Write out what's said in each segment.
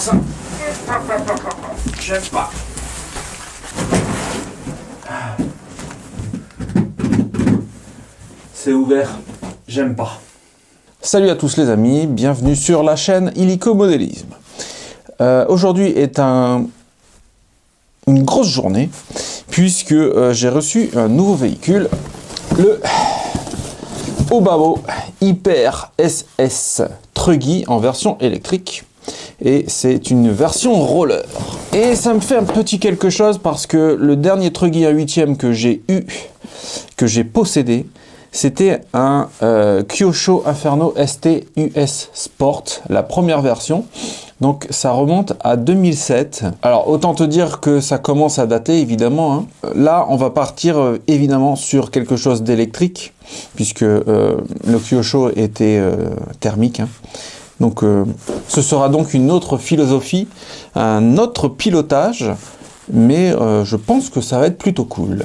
ça. J'aime pas. C'est ouvert. J'aime pas. Salut à tous les amis, bienvenue sur la chaîne Illico Modélisme. Aujourd'hui est une grosse journée puisque j'ai reçu un nouveau véhicule, le Obao Hyper SS Truggy en version électrique. Et c'est une version roller. Et ça me fait un petit quelque chose parce que le dernier Truggy 1/8 que j'ai possédé, c'était un Kyosho Inferno ST US Sport, la première version. Donc ça remonte à 2007. Alors autant te dire que ça commence à dater évidemment, hein. Là on va partir évidemment sur quelque chose d'électrique, puisque le Kyosho était thermique, hein. Donc ce sera donc une autre philosophie, un autre pilotage, mais je pense que ça va être plutôt cool.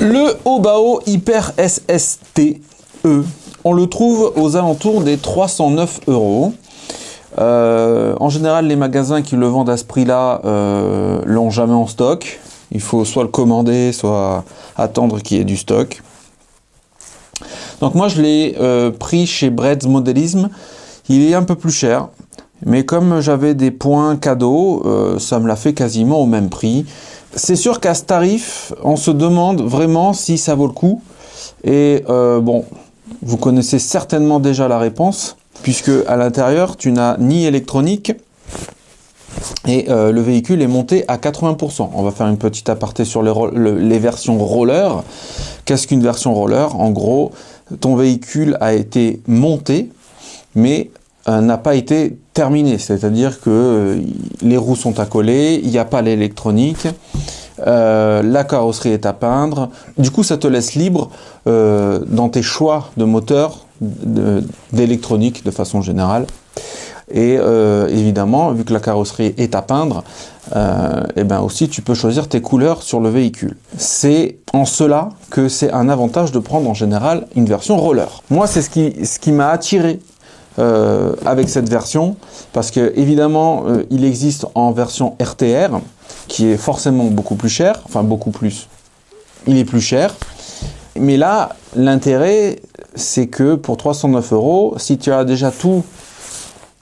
Le Obao Hyper SSTE, on le trouve aux alentours des 309 €. En général, les magasins qui le vendent à ce prix-là l'ont jamais en stock. Il faut soit le commander, soit attendre qu'il y ait du stock. Donc moi, je l'ai pris chez Bred's Modélisme. Il est un peu plus cher, mais comme j'avais des points cadeaux, ça me l'a fait quasiment au même prix. C'est sûr qu'à ce tarif, on se demande vraiment si ça vaut le coup. Et bon, vous connaissez certainement déjà la réponse, puisque à l'intérieur, tu n'as ni électronique, et le véhicule est monté à 80%. On va faire une petite aparté sur les versions roller. Qu'est-ce qu'une version roller? En gros, ton véhicule a été monté, mais n'a pas été terminé. C'est-à-dire que les roues sont à coller, il n'y a pas l'électronique, la carrosserie est à peindre. Du coup, ça te laisse libre dans tes choix de moteur, d'électronique de façon générale. Et évidemment, vu que la carrosserie est à peindre, et ben aussi tu peux choisir tes couleurs sur le véhicule. C'est en cela que c'est un avantage de prendre en général une version roller. Moi, c'est ce qui m'a attiré avec cette version, parce que évidemment, il existe en version RTR, qui est forcément beaucoup plus cher, enfin beaucoup plus, il est plus cher. Mais là, l'intérêt, c'est que pour 309 €, si tu as déjà tous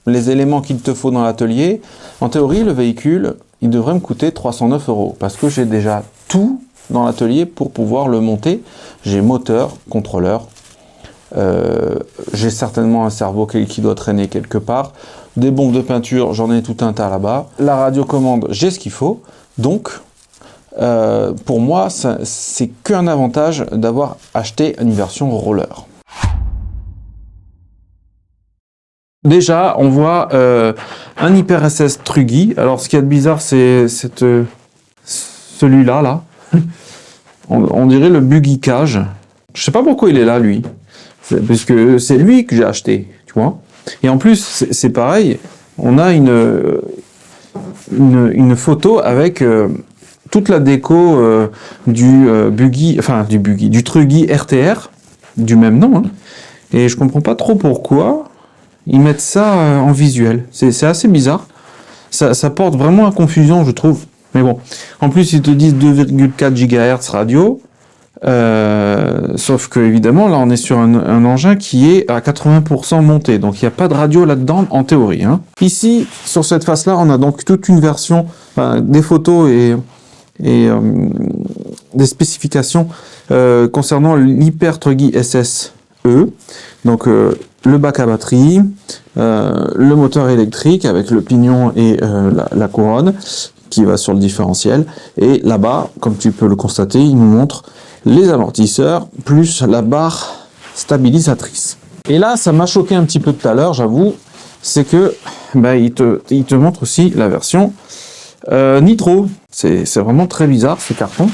les éléments qu'il te faut dans l'atelier, en théorie, le véhicule, il devrait me coûter 309 €, parce que j'ai déjà tout dans l'atelier pour pouvoir le monter. J'ai moteur, contrôleur, j'ai certainement un cerveau qui doit traîner quelque part, des bombes de peinture, j'en ai tout un tas là-bas, la radiocommande, j'ai ce qu'il faut. Donc pour moi, c'est qu'un avantage d'avoir acheté une version roller. Déjà, on voit un Hyper SS Truggy. Alors, ce qu'il y a de bizarre, c'est celui-là, là. On dirait le Buggy Cage. Je sais pas pourquoi il est là, lui. Parce que c'est lui que j'ai acheté, tu vois. Et en plus, c'est pareil. On a une photo avec toute la déco du Truggy RTR, du même nom, hein. Et je comprends pas trop pourquoi ils mettent ça en visuel. C'est assez bizarre. Ça porte vraiment à confusion, je trouve. Mais bon. En plus, ils te disent 2,4 GHz radio. Sauf que, évidemment, là, on est sur un engin qui est à 80% monté. Donc, il n'y a pas de radio là-dedans, en théorie, hein. Ici, sur cette face-là, on a donc toute une version, des photos et des spécifications concernant l'Hyper Truggy SSE. Donc, le bac à batterie, le moteur électrique avec le pignon et la couronne qui va sur le différentiel. Et là-bas, comme tu peux le constater, il nous montre les amortisseurs plus la barre stabilisatrice. Et là, ça m'a choqué un petit peu tout à l'heure, j'avoue, c'est que il te montre aussi la version nitro. C'est vraiment très bizarre ce carton.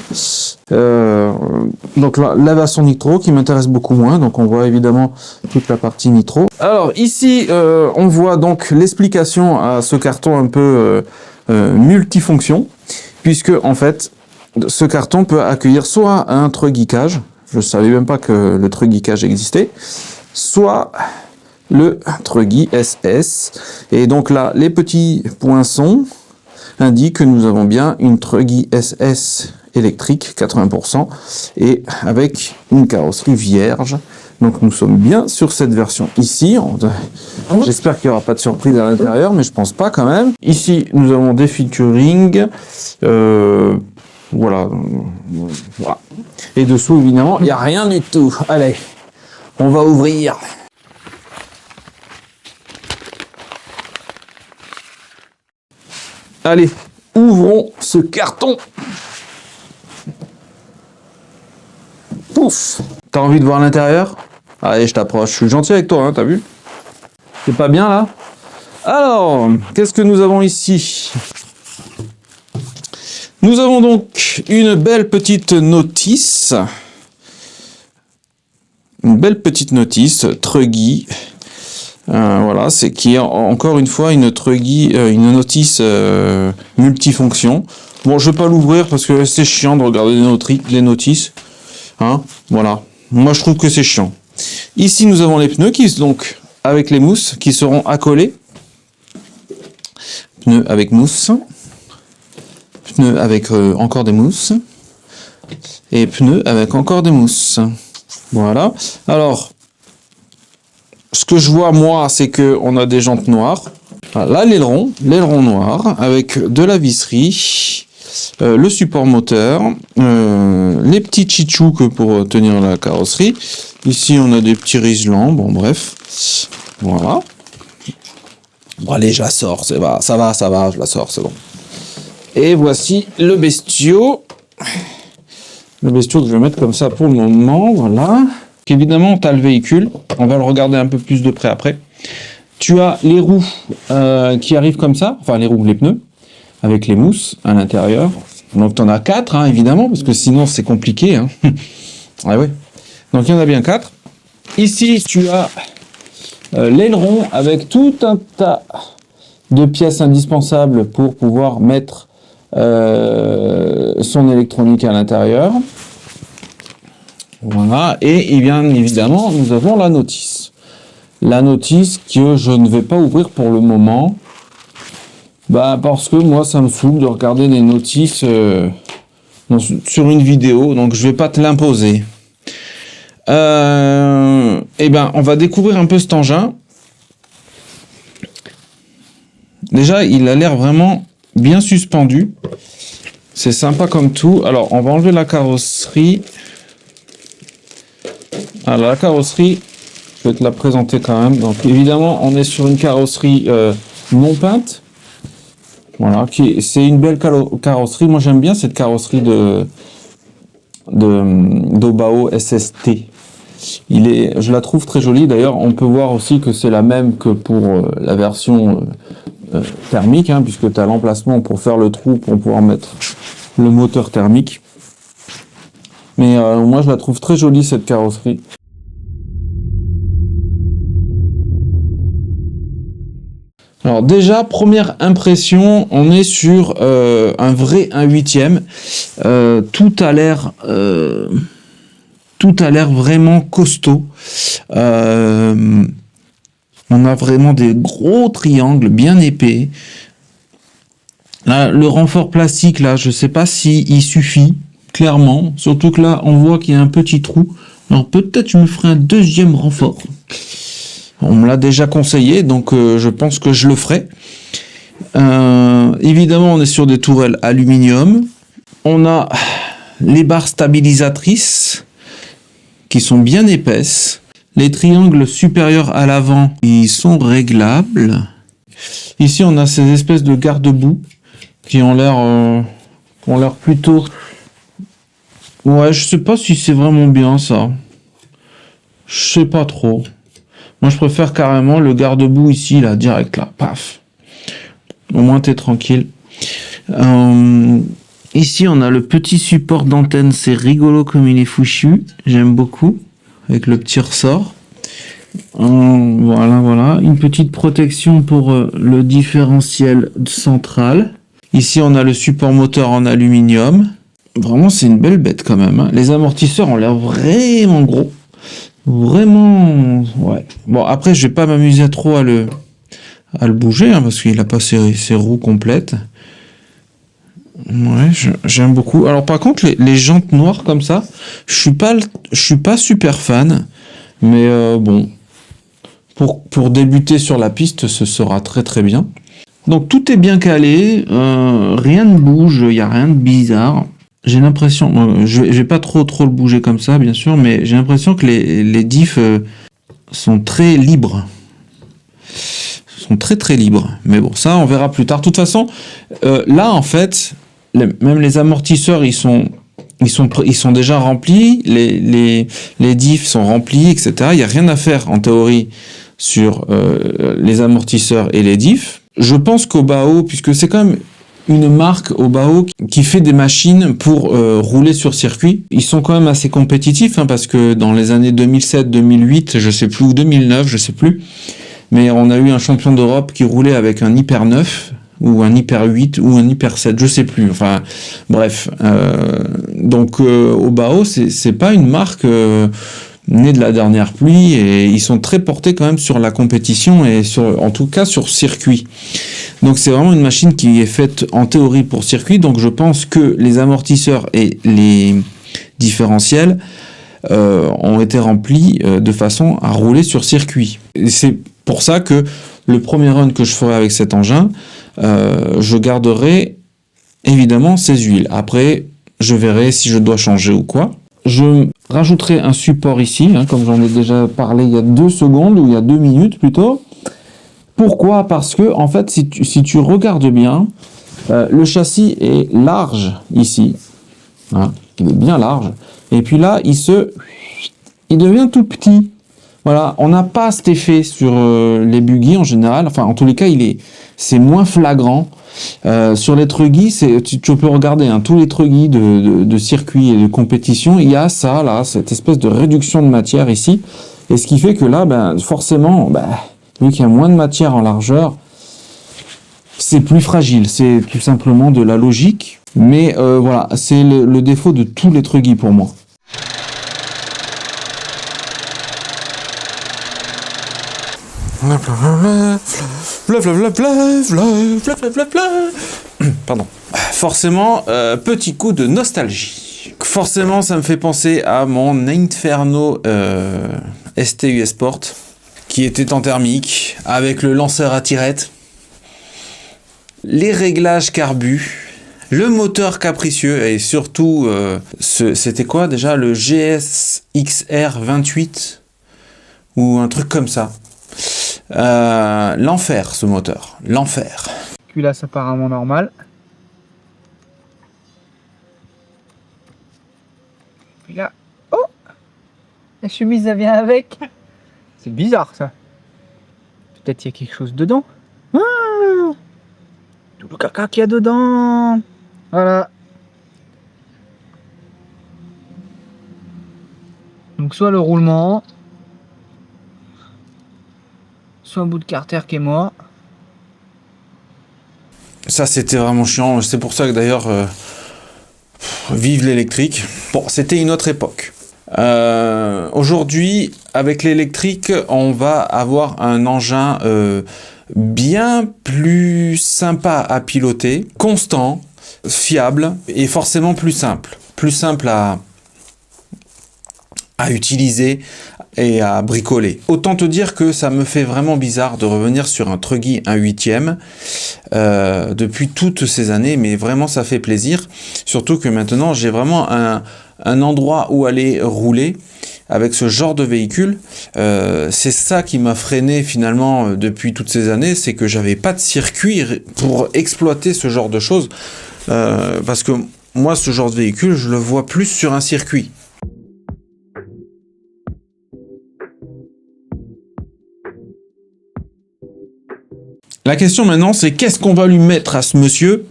Donc la version nitro qui m'intéresse beaucoup moins. Donc on voit évidemment toute la partie nitro. Alors ici on voit donc l'explication à ce carton un peu multifonction, puisque en fait ce carton peut accueillir soit un Truggy Cage. Je savais même pas que le Truggy Cage existait. soit le Truggy SS. Et donc là, les petits poinçons indiquent que nous avons bien une Truggy SS électrique 80% et avec une carrosserie vierge. Donc nous sommes bien sur cette version ici. J'espère qu'il n'y aura pas de surprise à l'intérieur, mais je pense pas quand même. Ici, nous avons des featuring. Voilà. Et dessous, évidemment, il n'y a rien du tout. Allez, on va ouvrir. Allez, ouvrons ce carton. Pouf! T'as envie de voir l'intérieur? Allez, je t'approche. Je suis gentil avec toi, hein, t'as vu? C'est pas bien, là? Alors, qu'est-ce que nous avons ici? Nous avons donc une belle petite notice. Une belle petite notice, Truggy. Voilà, c'est qui est encore une fois une Truggy, une notice multifonction. Bon, je vais pas l'ouvrir parce que c'est chiant de regarder les notices. Hein, voilà. Moi, je trouve que c'est chiant. Ici, nous avons les pneus qui, donc, avec les mousses, qui seront accolés. Pneus avec mousse. Pneus avec encore des mousses. Et pneus avec encore des mousses. Voilà. Alors, ce que je vois, moi, c'est que on a des jantes noires. Là, l'aileron noir, avec de la visserie. Le support moteur, les petits tchitchouks pour tenir la carrosserie. Ici, on a des petits riselants. Bon, bref. Voilà. Bon, allez, je la sors. Ça va, je la sors, c'est bon. Et voici le bestiau. Le bestiau que je vais mettre comme ça pour le moment. Voilà. Évidemment, tu as le véhicule. On va le regarder un peu plus de près après. Tu as les roues qui arrivent comme ça. Enfin, les pneus. Avec les mousses à l'intérieur. Donc, tu en as 4, hein, évidemment, parce que sinon, c'est compliqué. Hein. Ah ouais. Donc, il y en a bien 4. Ici, tu as l'aileron avec tout un tas de pièces indispensables pour pouvoir mettre son électronique à l'intérieur. Voilà. Et bien évidemment, nous avons la notice. La notice que je ne vais pas ouvrir pour le moment. Bah parce que moi ça me saoule de regarder des notices sur une vidéo, donc je vais pas te l'imposer. Et ben on va découvrir un peu cet engin. Déjà il a l'air vraiment bien suspendu. C'est sympa comme tout. Alors on va enlever la carrosserie. Alors la carrosserie, je vais te la présenter quand même. Donc évidemment on est sur une carrosserie non peinte. Voilà, c'est une belle carrosserie. Moi, j'aime bien cette carrosserie d'Obao SST. Je la trouve très jolie. D'ailleurs, on peut voir aussi que c'est la même que pour la version thermique, hein, puisque tu as l'emplacement pour faire le trou pour pouvoir mettre le moteur thermique. Mais moi, je la trouve très jolie, cette carrosserie. Alors déjà, première impression, on est sur un vrai 1/8e. Tout a l'air vraiment costaud. On a vraiment des gros triangles bien épais. Là, le renfort plastique, là, je sais pas s'il suffit, clairement. Surtout que là, on voit qu'il y a un petit trou. Alors peut-être je me ferai un deuxième renfort. On me l'a déjà conseillé, donc je pense que je le ferai. Évidemment, on est sur des tourelles aluminium. On a les barres stabilisatrices qui sont bien épaisses. Les triangles supérieurs à l'avant, ils sont réglables. Ici, on a ces espèces de garde-boue qui ont l'air plutôt... Ouais, je sais pas si c'est vraiment bien ça. Je sais pas trop. Moi, je préfère carrément le garde-boue ici, là, direct, là, paf. Au moins, t'es tranquille. Ici, on a le petit support d'antenne. C'est rigolo comme il est fouchu. J'aime beaucoup. Avec le petit ressort. Voilà. Une petite protection pour le différentiel central. Ici, on a le support moteur en aluminium. Vraiment, c'est une belle bête quand même. Hein. Les amortisseurs ont l'air vraiment gros. Vraiment, ouais. Bon, après, je vais pas m'amuser trop à le bouger, hein, parce qu'il a pas ses roues complètes. Ouais, j'aime beaucoup. Alors, par contre, les jantes noires comme ça, je suis pas super fan, mais bon, pour débuter sur la piste, ce sera très très bien. Donc, tout est bien calé, rien ne bouge, il y a rien de bizarre. J'ai l'impression, je vais pas trop le bouger comme ça, bien sûr, mais j'ai l'impression que les diffs sont très libres. Sont très très libres. Mais bon, ça, on verra plus tard. De toute façon, là, en fait, même les amortisseurs, ils sont déjà remplis, les diffs sont remplis, etc. Il n'y a rien à faire, en théorie, sur les amortisseurs et les diffs. Je pense qu'Obao, puisque c'est quand même une marque Obao qui fait des machines pour rouler sur circuit. Ils sont quand même assez compétitifs, hein, parce que dans les années 2007, 2008, je sais plus, ou 2009, je sais plus, mais on a eu un champion d'Europe qui roulait avec un Hyper 9 ou un Hyper 8 ou un Hyper 7, je sais plus. Enfin, bref. Donc Obao, c'est pas une marque née de la dernière pluie, et ils sont très portés quand même sur la compétition et en tout cas sur circuit. Donc c'est vraiment une machine qui est faite en théorie pour circuit. Donc je pense que les amortisseurs et les différentiels ont été remplis de façon à rouler sur circuit. Et c'est pour ça que le premier run que je ferai avec cet engin, je garderai évidemment ces huiles. Après, je verrai si je dois changer ou quoi. Je rajouterai un support ici, hein, comme j'en ai déjà parlé il y a 2 secondes, ou il y a 2 minutes plutôt. Pourquoi ? Parce que, en fait, si tu regardes bien, le châssis est large ici. Hein, il est bien large. Et puis là, il devient tout petit. Voilà, on n'a pas cet effet sur les buggy en général. Enfin, en tous les cas, c'est moins flagrant. Sur les truggy, tu peux regarder, hein, tous les truggy de circuit et de compétition, il y a ça, là, cette espèce de réduction de matière ici. Et ce qui fait que là, forcément, vu qu'il y a moins de matière en largeur, c'est plus fragile. C'est tout simplement de la logique. Mais voilà, c'est le défaut de tous les truggy pour moi. Pardon. Forcément, petit coup de nostalgie. Forcément, ça me fait penser à mon Inferno STU Sport, qui était en thermique, avec le lanceur à tirette, les réglages carbu, le moteur capricieux, et surtout, c'était quoi déjà, le GSXR 28 ou un truc comme ça. L'enfer, ce moteur, l'enfer. Culasse apparemment normal. Puis là, oh, la chemise ça vient avec. C'est bizarre ça. Peut-être il y a quelque chose dedans. Ah, tout le caca qu'il y a dedans. Voilà. Donc soit le roulement, soit un bout de carter qui est mort. Ça, c'était vraiment chiant. C'est pour ça que d'ailleurs, vive l'électrique. Bon, c'était une autre époque. Aujourd'hui, avec l'électrique, on va avoir un engin bien plus sympa à piloter, constant, fiable et forcément plus simple. Plus simple à utiliser et à bricoler. Autant te dire que ça me fait vraiment bizarre de revenir sur un truggy 1/8 depuis toutes ces années, mais vraiment ça fait plaisir. Surtout que maintenant j'ai vraiment un endroit où aller rouler avec ce genre de véhicule. C'est ça qui m'a freiné finalement depuis toutes ces années, c'est que j'avais pas de circuit pour exploiter ce genre de choses. Parce que moi, ce genre de véhicule, je le vois plus sur un circuit. La question maintenant, c'est qu'est-ce qu'on va lui mettre à ce monsieur ?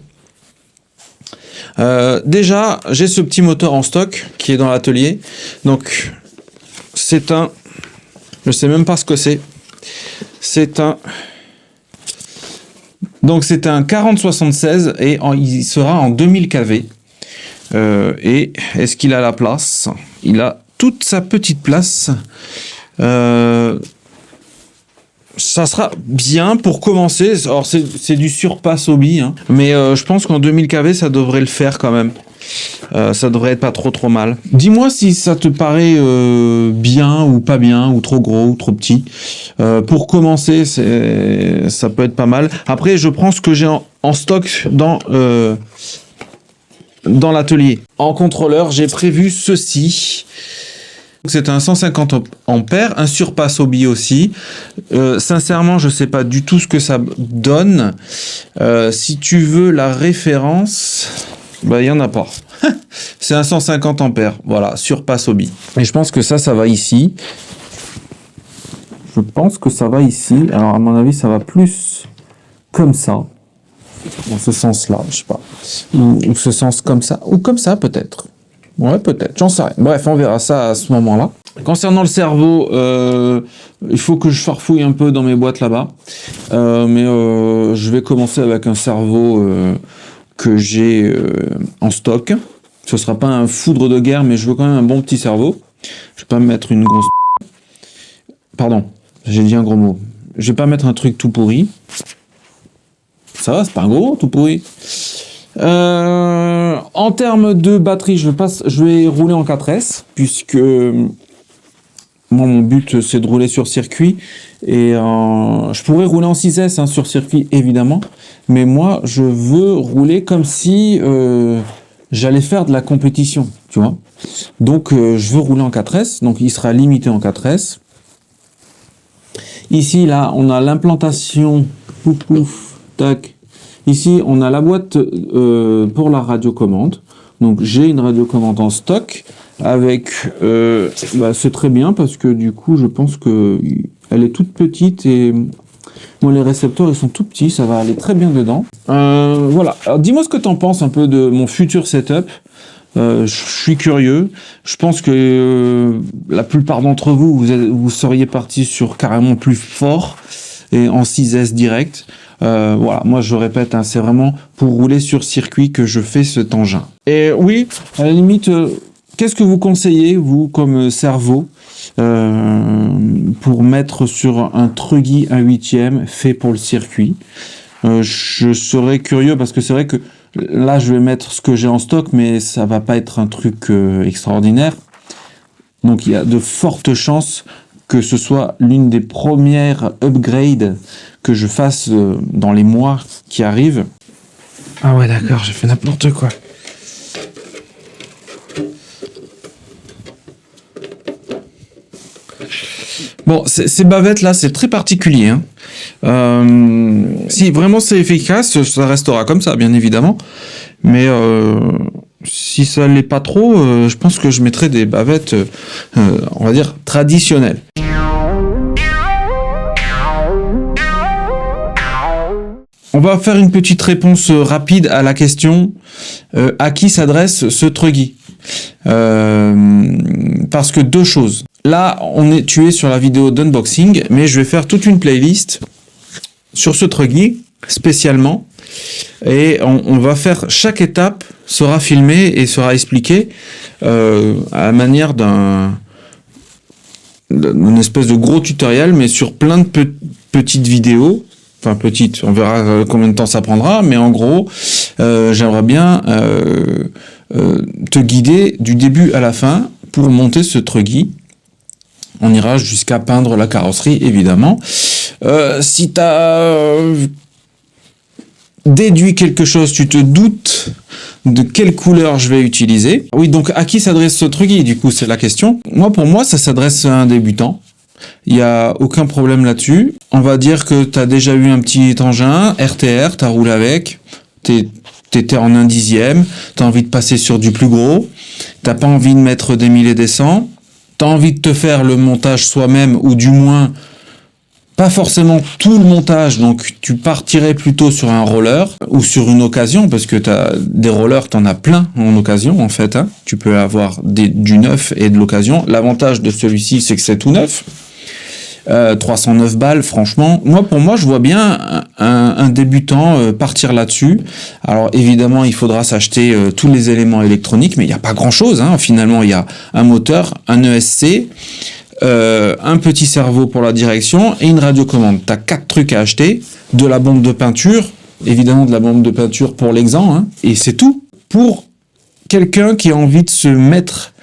Déjà, j'ai ce petit moteur en stock qui est dans l'atelier. Donc, c'est un... Je sais même pas ce que c'est. Donc, c'est un 4076 et il sera en 2000 kV. Et est-ce qu'il a la place ? Il a toute sa petite place. Ça sera bien pour commencer. Alors c'est du surpass hobby, hein. Mais je pense qu'en 2000 kV ça devrait le faire quand même. Ça devrait être pas trop mal. Dis-moi si ça te paraît bien ou pas bien, ou trop gros ou trop petit. Pour commencer, ça peut être pas mal. Après, je prends ce que j'ai en stock dans l'atelier. En contrôleur, j'ai prévu ceci. C'est un 150 ampères, un surpass hobby aussi. Sincèrement, je sais pas du tout ce que ça donne. Si tu veux la référence, bah il y en a pas. C'est un 150 ampères, voilà, surpass hobby. Et je pense que ça va ici. Je pense que ça va ici. Alors à mon avis, ça va plus comme ça, dans ce sens-là, je sais pas, ou ce sens comme ça, ou comme ça peut-être. Ouais, peut-être, j'en sais rien. Bref, on verra ça à ce moment-là. Concernant le cerveau, il faut que je farfouille un peu dans mes boîtes là-bas. Mais je vais commencer avec un cerveau que j'ai en stock. Ce sera pas un foudre de guerre, mais je veux quand même un bon petit cerveau. Je vais pas me mettre une grosse... Pardon, j'ai dit un gros mot. Je vais pas mettre un truc tout pourri. Ça va, c'est pas un gros mot, tout pourri. En termes de batterie, je vais rouler en 4S, puisque moi, mon but, c'est de rouler sur circuit. Et je pourrais rouler en 6S sur circuit, évidemment. Mais moi, je veux rouler comme si j'allais faire de la compétition, tu vois. Donc, je veux rouler en 4S. Donc, il sera limité en 4S. Ici, là, on a l'implantation. Pouf, pouf, tac. Ici, on a la boîte pour la radiocommande. Donc, j'ai une radiocommande en stock avec... c'est très bien parce que du coup, je pense que elle est toute petite et bon, les récepteurs, ils sont tout petits. Ça va aller très bien dedans. Voilà. Alors, dis-moi ce que tu en penses un peu de mon futur setup. Je suis curieux. Je pense que la plupart d'entre vous, vous seriez partis sur carrément plus fort et en 6S direct. Voilà, moi je répète, hein, c'est vraiment pour rouler sur circuit que je fais cet engin. Et oui, à la limite, qu'est-ce que vous conseillez, vous, comme cerveau, pour mettre sur un Truggy 1/8 fait pour le circuit? Je serais curieux parce que c'est vrai que là je vais mettre ce que j'ai en stock, mais ça va pas être un truc extraordinaire. Donc il y a de fortes chances que ce soit l'une des premières upgrades que je fasse dans les mois qui arrivent. Ah ouais, d'accord, j'ai fait n'importe quoi. Bon, ces bavettes là, c'est très particulier, hein. Si vraiment c'est efficace, ça restera comme ça, bien évidemment. Mais si ça l'est pas trop, je pense que je mettrai des bavettes, on va dire, traditionnelles. On va faire une petite réponse rapide à la question à qui s'adresse ce Truggy. Parce que deux choses. Là, tu es sur la vidéo d'unboxing, mais je vais faire toute une playlist sur ce Truggy spécialement. Et on va faire, chaque étape sera filmée et sera expliquée à la manière d'une espèce de gros tutoriel, mais sur plein de petites vidéos. Enfin, petite, on verra combien de temps ça prendra, mais en gros, j'aimerais bien te guider du début à la fin pour monter ce Truggy. On ira jusqu'à peindre la carrosserie, évidemment. Si tu as déduit quelque chose, tu te doutes de quelle couleur je vais utiliser. Oui, donc à qui s'adresse ce Truggy, du coup, c'est la question. Pour moi, ça s'adresse à un débutant. Il n'y a aucun problème là-dessus. On va dire que tu as déjà eu un petit engin, RTR, tu as roulé avec, t'étais en 1/10, tu as envie de passer sur du plus gros, t'as pas envie de mettre des 1000 et des 100, tu as envie de te faire le montage soi-même, ou du moins, pas forcément tout le montage, donc tu partirais plutôt sur un roller, ou sur une occasion, parce que des rollers, tu en as plein en occasion, en fait. Hein. Tu peux avoir du neuf et de l'occasion. L'avantage de celui-ci, c'est que c'est tout neuf. 309 balles, franchement. Pour moi, je vois bien un débutant partir là-dessus. Alors, évidemment, il faudra s'acheter tous les éléments électroniques, mais il n'y a pas grand-chose. Hein. Finalement, il y a un moteur, un ESC, un petit cerveau pour la direction et une radiocommande. Tu as 4 trucs à acheter. De la bombe de peinture, évidemment de la bombe de peinture pour l'exemple, hein, et c'est tout. Pour quelqu'un qui a envie de se mettre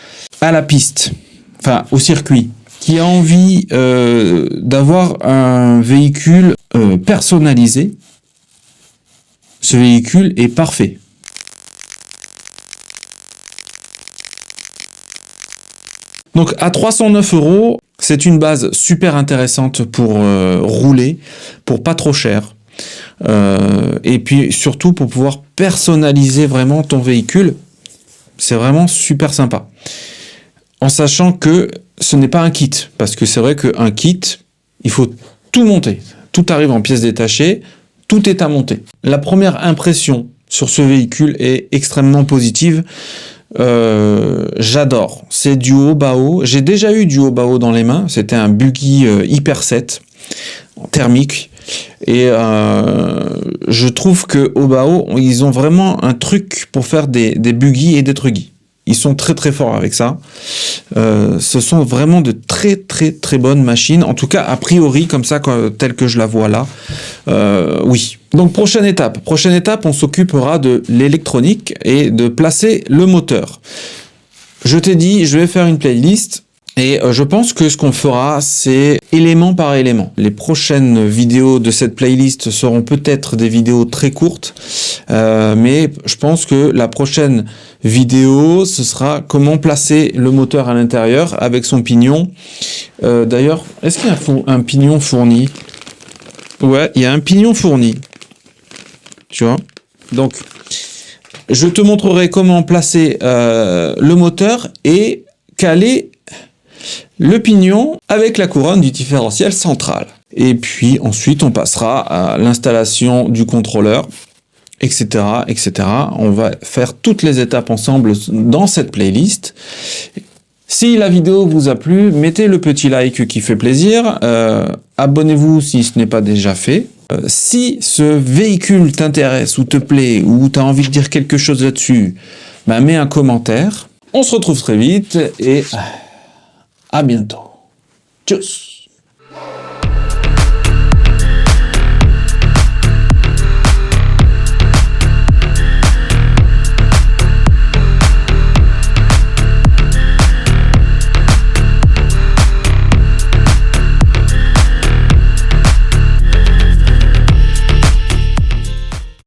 à la piste, enfin au circuit, qui a envie d'avoir un véhicule personnalisé, ce véhicule est parfait. Donc à 309 €, c'est une base super intéressante pour rouler, pour pas trop cher. Et puis surtout pour pouvoir personnaliser vraiment ton véhicule. C'est vraiment super sympa. En sachant que ce n'est pas un kit. Parce que c'est vrai qu'un kit, il faut tout monter. Tout arrive en pièces détachées, tout est à monter. La première impression sur ce véhicule est extrêmement positive. J'adore. C'est du haut-bas-haut. J'ai déjà eu du haut-bas-haut dans les mains. C'était un buggy Hyper 7 thermique. Et je trouve que Obao, ils ont vraiment un truc pour faire des buggy et des truggy. Ils sont très très forts avec ça. Ce sont vraiment de très très très bonnes machines. En tout cas, a priori, comme ça, tel que je la vois là. Oui. Donc, prochaine étape, on s'occupera de l'électronique et de placer le moteur. Je t'ai dit, je vais faire une playlist. Et je pense que ce qu'on fera, c'est élément par élément. Les prochaines vidéos de cette playlist seront peut-être des vidéos très courtes, mais je pense que la prochaine vidéo, ce sera comment placer le moteur à l'intérieur avec son pignon. D'ailleurs, est-ce qu'il y a un pignon fourni? Ouais, il y a un pignon fourni. Tu vois? Donc, je te montrerai comment placer le moteur et caler le pignon avec la couronne du différentiel central. Et puis ensuite, on passera à l'installation du contrôleur, etc., etc. On va faire toutes les étapes ensemble dans cette playlist. Si la vidéo vous a plu, mettez le petit like qui fait plaisir. Abonnez-vous si ce n'est pas déjà fait. Si ce véhicule t'intéresse ou te plaît ou tu as envie de dire quelque chose là-dessus, mets un commentaire. On se retrouve très vite et à bientôt. Tchuss.